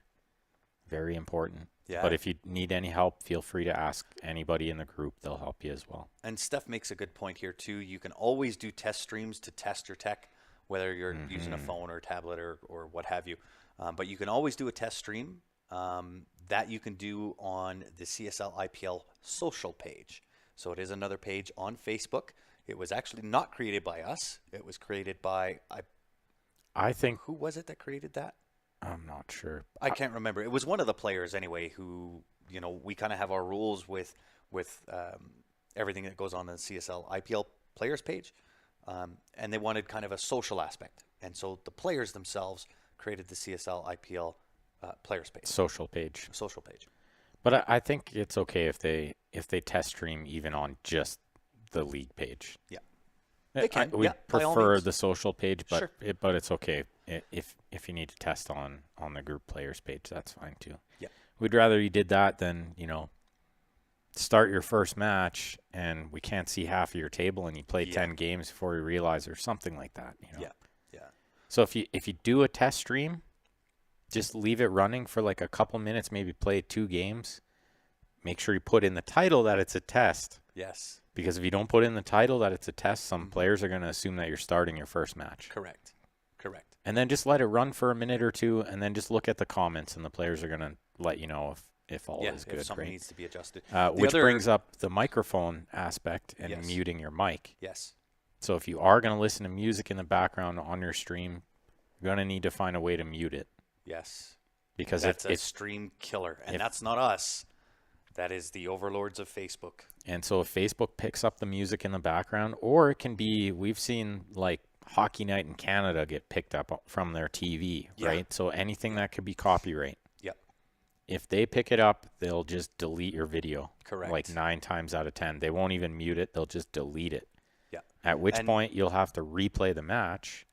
Speaker 2: Very important.
Speaker 1: Yeah.
Speaker 2: But if you need any help, feel free to ask anybody in the group. They'll help you as well.
Speaker 1: And Steph makes a good point here too. You can always do test streams to test your tech, whether you're using a phone or a tablet or what have you. But you can always do a test stream that you can do on the CSLIPL social page. So it is another page on Facebook. It was actually not created by us. It was created by,
Speaker 2: I think,
Speaker 1: who was it that created that?
Speaker 2: I'm not sure.
Speaker 1: I can't remember. It was one of the players anyway who, we kind of have our rules with everything that goes on the CSLIPL players page. And they wanted kind of a social aspect. And so the players themselves created the CSLIPL players page.
Speaker 2: Social page.
Speaker 1: Social page.
Speaker 2: But I think it's okay if they test stream even on just the league page.
Speaker 1: Yeah. They can.
Speaker 2: We
Speaker 1: by all
Speaker 2: prefer
Speaker 1: means.
Speaker 2: the social page, but
Speaker 1: Sure.
Speaker 2: but it's okay if you need to test on the group players page. That's fine too.
Speaker 1: Yeah.
Speaker 2: We'd rather you did that than start your first match and we can't see half of your table and you play 10 games before you realize or something like that.
Speaker 1: Yeah.
Speaker 2: So if you do a test stream, just leave it running for like a couple minutes. Maybe play 2 games. Make sure you put in the title that it's a test.
Speaker 1: Yes.
Speaker 2: Because if you don't put in the title that it's a test, some players are going to assume that you're starting your first match.
Speaker 1: Correct.
Speaker 2: And then just let it run for a minute or 2, and then just look at the comments, and the players are going to let you know if all is good.
Speaker 1: If something
Speaker 2: right?
Speaker 1: needs to be adjusted.
Speaker 2: Which brings up the microphone aspect and muting your mic.
Speaker 1: Yes.
Speaker 2: So if you are going to listen to music in the background on your stream, you're going to need to find a way to mute it.
Speaker 1: Yes.
Speaker 2: Because
Speaker 1: that's
Speaker 2: if
Speaker 1: a stream killer, and that's not us. That is the overlords of Facebook.
Speaker 2: And so if Facebook picks up the music in the background, or it can be, we've seen like Hockey Night in Canada get picked up from their TV,
Speaker 1: Yeah.
Speaker 2: right? So anything that could be copyright.
Speaker 1: Yep.
Speaker 2: If they pick it up, they'll just delete your video.
Speaker 1: Correct.
Speaker 2: Like 9 times out of 10. They won't even mute it. They'll just delete it.
Speaker 1: Yeah.
Speaker 2: At which point you'll have to replay the match.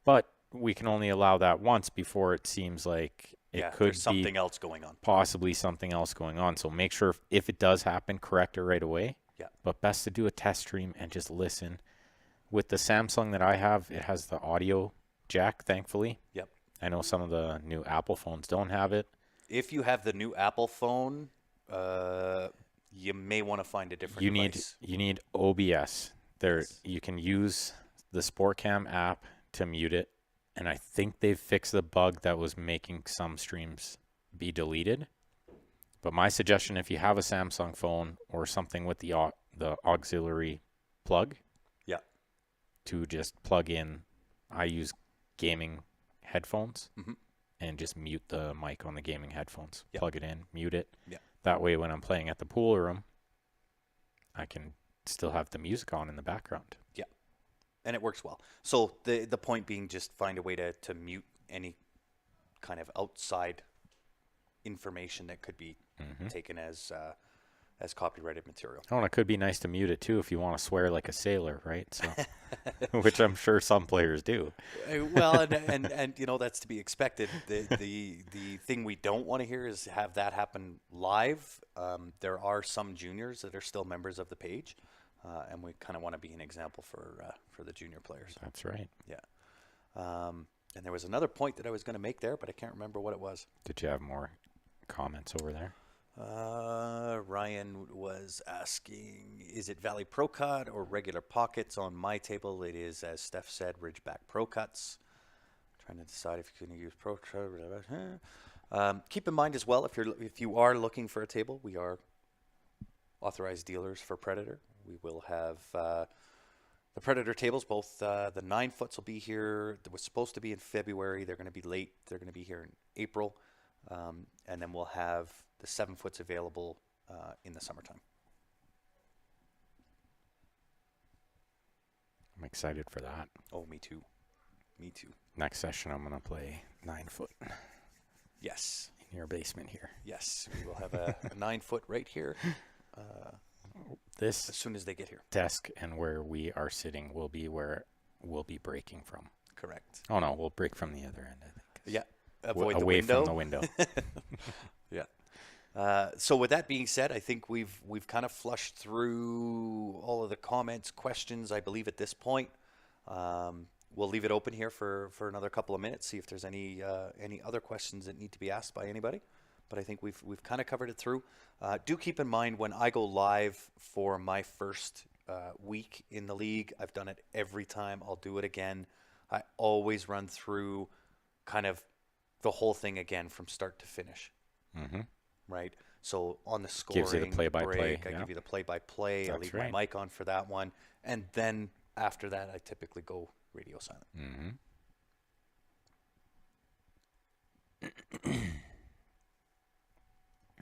Speaker 2: But we can only allow that once before it seems like it could
Speaker 1: there's something else going on.
Speaker 2: Possibly something else going on. So make sure if it does happen, correct it right away.
Speaker 1: Yeah.
Speaker 2: But best to do a test stream and just listen. With the Samsung that I have, it has the audio jack, thankfully.
Speaker 1: Yep.
Speaker 2: I know some of the new Apple phones don't have it.
Speaker 1: If you have the new Apple phone, you may want to find a different device.
Speaker 2: You need OBS. You can use the SportCam app to mute it. And I think they've fixed the bug that was making some streams be deleted. But my suggestion, if you have a Samsung phone or something with the auxiliary plug, to just plug in. I use gaming headphones and just mute the mic on the gaming headphones. Plug it in, mute it. That way, when I'm playing at the pool room, I can still have the music on in the background.
Speaker 1: Yeah. And it works well. So the point being, just find a way to mute any kind of outside information that could be taken as copyrighted material.
Speaker 2: Oh, and it could be nice to mute it too if you want to swear like a sailor, right? So, which I'm sure some players do.
Speaker 1: Well, and you know, that's to be expected. The thing we don't want to hear is have that happen live. There are some juniors that are still members of the page. And we kind of want to be an example for the junior players.
Speaker 2: That's right.
Speaker 1: Yeah. And there was another point that I was going to make there, but I can't remember what it was.
Speaker 2: Did you have more comments over there?
Speaker 1: Ryan was asking, is it Valley Pro Cut or regular pockets? On my table, it is, as Steph said, Ridgeback Pro Cuts. Trying to decide if you can use Pro Cut. Keep in mind as well, if you are looking for a table, we are authorized dealers for Predator. We will have the Predator tables. Both the 9-foots will be here. It was supposed to be in February. They're going to be late. They're going to be here in April. And then we'll have the 7-foots available in the summertime.
Speaker 2: I'm excited for that.
Speaker 1: Oh, me too. Me too.
Speaker 2: Next session, I'm going to play 9-foot.
Speaker 1: Yes.
Speaker 2: In your basement here.
Speaker 1: Yes. We will have a 9-foot right here.
Speaker 2: This
Speaker 1: as soon as they get here.
Speaker 2: Desk and where we are sitting will be where we'll be breaking from.
Speaker 1: Correct.
Speaker 2: Oh, no. We'll break from the other end, I think.
Speaker 1: Yeah. Avoid
Speaker 2: away
Speaker 1: the window.
Speaker 2: from the window.
Speaker 1: Yeah. So with that being said, I think we've kind of flushed through all of the comments, questions, I believe, at this point. We'll leave it open here for another couple of minutes, see if there's any other questions that need to be asked by anybody. But I think we've kind of covered it through. Do keep in mind, when I go live for my first week in the league, I've done it every time. I'll do it again. I always run through kind of the whole thing again from start to finish.
Speaker 2: Mm-hmm.
Speaker 1: Right? So on the scoring
Speaker 2: gives you the play-by-play.
Speaker 1: break, I give you the play-by-play. I leave my mic on for that one. And then after that, I typically go radio silent.
Speaker 2: Mm-hmm.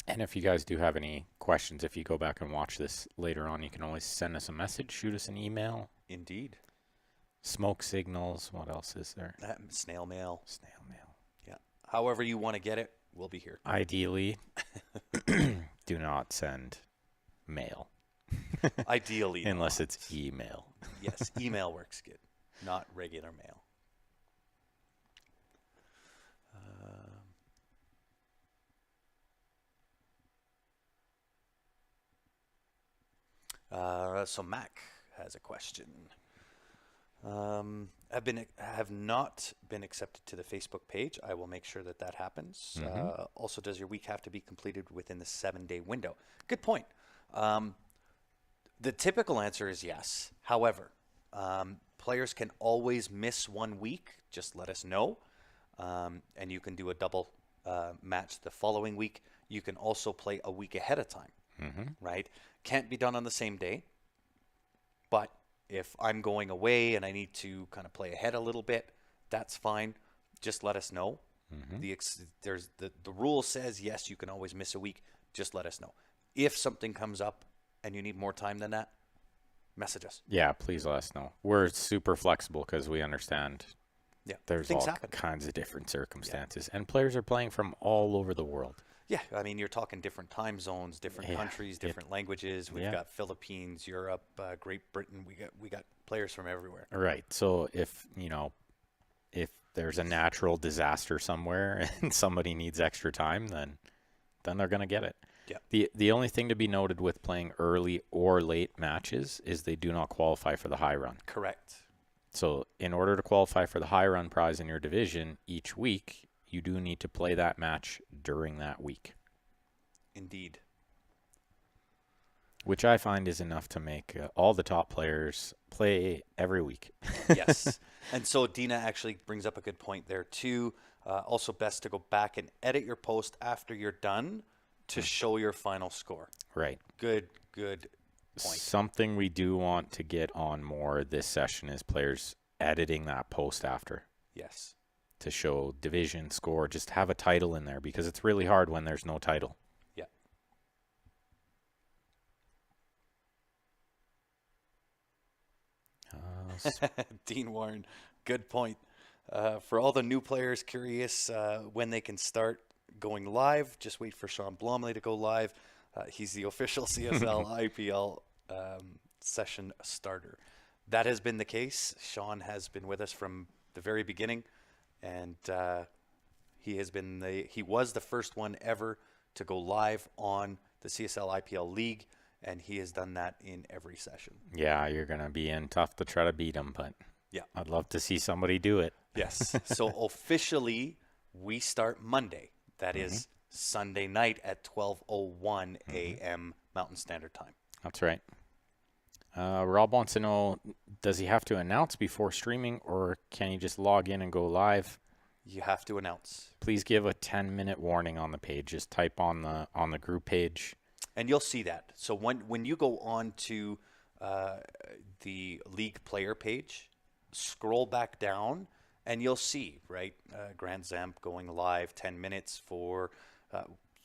Speaker 2: And if you guys do have any questions, if you go back and watch this later on, you can always send us a message, shoot us an email.
Speaker 1: Indeed.
Speaker 2: Smoke signals. What else is there?
Speaker 1: Snail mail.
Speaker 2: Snail mail.
Speaker 1: Yeah. However you want to get it, we'll be here.
Speaker 2: Ideally, do not send mail.
Speaker 1: Ideally.
Speaker 2: Unless it's email.
Speaker 1: Yes, email works good, not regular mail. So Mac has a question. Have not been accepted to the Facebook page. I will make sure that happens.
Speaker 2: Mm-hmm.
Speaker 1: Also, does your week have to be completed within the 7-day window? Good point. The typical answer is yes. However, players can always miss 1 week. Just let us know. And you can do a double match the following week. You can also play a week ahead of time.
Speaker 2: Mm-hmm.
Speaker 1: Right? Can't be done on the same day. But if I'm going away and I need to kind of play ahead a little bit, that's fine. Just let us know. There's the rule says, yes, you can always miss a week. Just let us know. If something comes up and you need more time than that, message us.
Speaker 2: Yeah, please let us know. We're super flexible because we understand there's
Speaker 1: things
Speaker 2: all
Speaker 1: happen.
Speaker 2: kinds of different circumstances. And players are playing from all over the world.
Speaker 1: Yeah, I mean, you're talking different time zones, different countries, different languages. We've got Philippines, Europe, Great Britain. We got players from everywhere.
Speaker 2: Right. So if there's a natural disaster somewhere and somebody needs extra time, then they're going to get it.
Speaker 1: Yeah.
Speaker 2: The only thing to be noted with playing early or late matches is they do not qualify for the high run.
Speaker 1: Correct.
Speaker 2: So in order to qualify for the high run prize in your division each week, you do need to play that match during that week.
Speaker 1: Indeed.
Speaker 2: Which I find is enough to make all the top players play every week.
Speaker 1: Yes. And so Dina actually brings up a good point there too. Also best to go back and edit your post after you're done to show your final score.
Speaker 2: Right.
Speaker 1: Good point.
Speaker 2: Something we do want to get on more this session is players editing that post after.
Speaker 1: Yes.
Speaker 2: To show division score, just have a title in there because it's really hard when there's no title.
Speaker 1: Yeah. Dean Warren, good point. For all the new players curious when they can start going live, just wait for Sean Blomley to go live. He's the official CSLIPL session starter. That has been the case. Sean has been with us from the very beginning, and he was the first one ever to go live on the CSLIPL League, and he has done that in every session.
Speaker 2: Yeah, you're going to be in tough to try to beat him, but
Speaker 1: yeah,
Speaker 2: I'd love to see somebody do it.
Speaker 1: Yes. So officially, we start Monday. That is Sunday night at 12:01 a.m. Mountain Standard Time.
Speaker 2: That's right. Rob wants to know, does he have to announce before streaming, or can he just log in and go live?
Speaker 1: You have to announce.
Speaker 2: Please give a 10-minute warning on the page. Just type on the group page.
Speaker 1: And you'll see that. So when you go on to the league player page, scroll back down, and you'll see, right, Grand Zamp going live 10 minutes for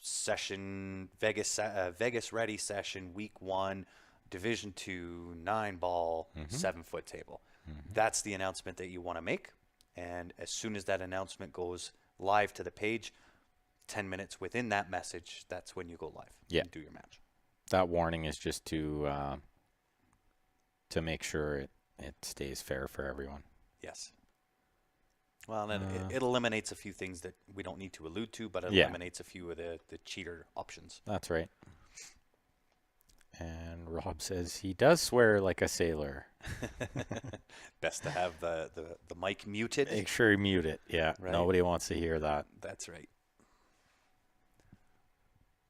Speaker 1: session, Vegas Ready session, week 1, Division 2, 9-ball, 7-foot table. That's the announcement that you want to make. And as soon as that announcement goes live to the page, 10 minutes within that message, that's when you go live and do your match.
Speaker 2: That warning is just to make sure it stays fair for everyone.
Speaker 1: Yes. Well, then it eliminates a few things that we don't need to allude to, but it eliminates a few of the cheater options.
Speaker 2: That's right. And Rob says he does swear like a sailor.
Speaker 1: Best to have the mic muted.
Speaker 2: Make sure you mute it. Yeah, right. Nobody wants to hear that.
Speaker 1: That's right.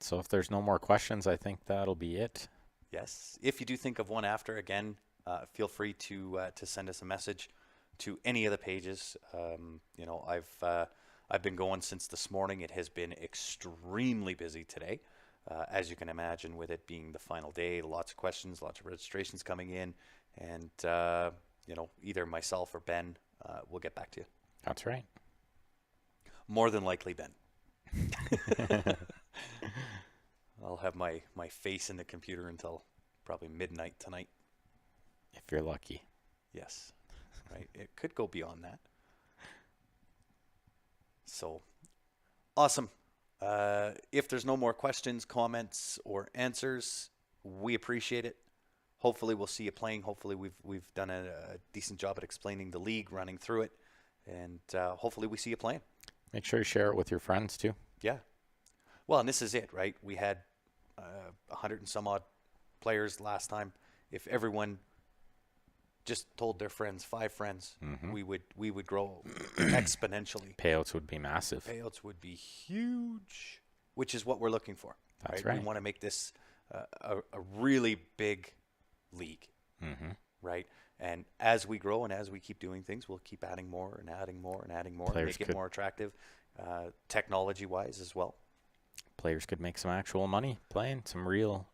Speaker 2: So if there's no more questions, I think that'll be it.
Speaker 1: Yes. If you do think of one after, again, feel free to send us a message to any of the pages. I've been going since this morning. It has been extremely busy today, as you can imagine, with it being the final day. Lots of questions, lots of registrations coming in, and either myself or Ben will get back to you.
Speaker 2: That's right.
Speaker 1: More than likely, Ben. I'll have my face in the computer until probably midnight tonight.
Speaker 2: If you're lucky.
Speaker 1: Yes. Right. It could go beyond that. So, awesome. If there's no more questions, comments, or answers, we appreciate it. Hopefully we'll see you playing. Hopefully we've done a decent job at explaining the league, running through it, and hopefully we see you playing.
Speaker 2: Make sure you share it with your friends too.
Speaker 1: Yeah. Well, and this is it, right? We had 100 and some odd players last time. If everyone just told their friends, 5 friends, we would grow exponentially.
Speaker 2: Payouts would be massive.
Speaker 1: Payouts would be huge, which is what we're looking for.
Speaker 2: That's right.
Speaker 1: We want to make this a really big league, right? And as we grow and as we keep doing things, we'll keep adding more and adding more and adding more,
Speaker 2: Players
Speaker 1: make it more attractive, technology-wise as well.
Speaker 2: Players could make some actual money playing some real.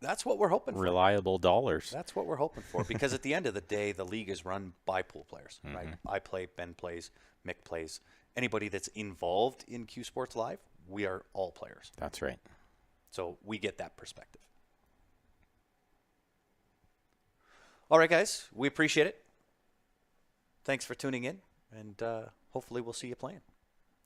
Speaker 1: That's what we're hoping for.
Speaker 2: Reliable dollars.
Speaker 1: That's what we're hoping for, because at the end of the day, the league is run by pool players, right? I play, Ben plays, Mick plays, anybody that's involved in Q Sports Live, we are all players.
Speaker 2: That's right.
Speaker 1: So we get that perspective. All right, guys, we appreciate it. Thanks for tuning in, and hopefully we'll see you playing.